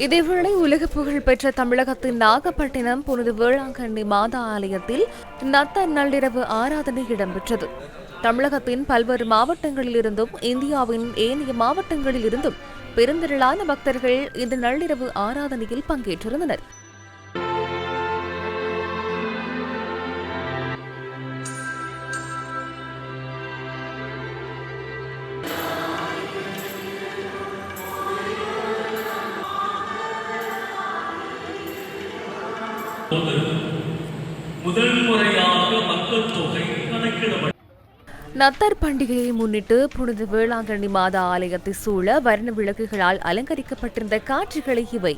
இதேவேளை உலக புகழ் பெற்ற தமிழகத்தின் நாகப்பட்டினம் புனித வேளாங்கண்ணி மாதா ஆலயத்தில் நத்தர் நள்ளிரவு ஆராதனை இடம்பெற்றது. தமிழகத்தின் பல்வேறு மாவட்டங்களிலிருந்தும் இந்தியாவின் ஏனைய மாவட்டங்களில் இருந்தும் பெருந்திரளான பக்தர்கள் இந்த நள்ளிரவு ஆராதனையில் பங்கேற்றிருந்தனர். முதல் முறையாக மக்கள் தொகை கணக்கிடப்பட்டது. நத்தர் பண்டிகையை முன்னிட்டு புனித வேளாங்கண்ணி மாதா ஆலயத்தை சூழ வர்ண விளக்குகளால் அலங்கரிக்கப்பட்டிருந்த காட்சிகளை இவை.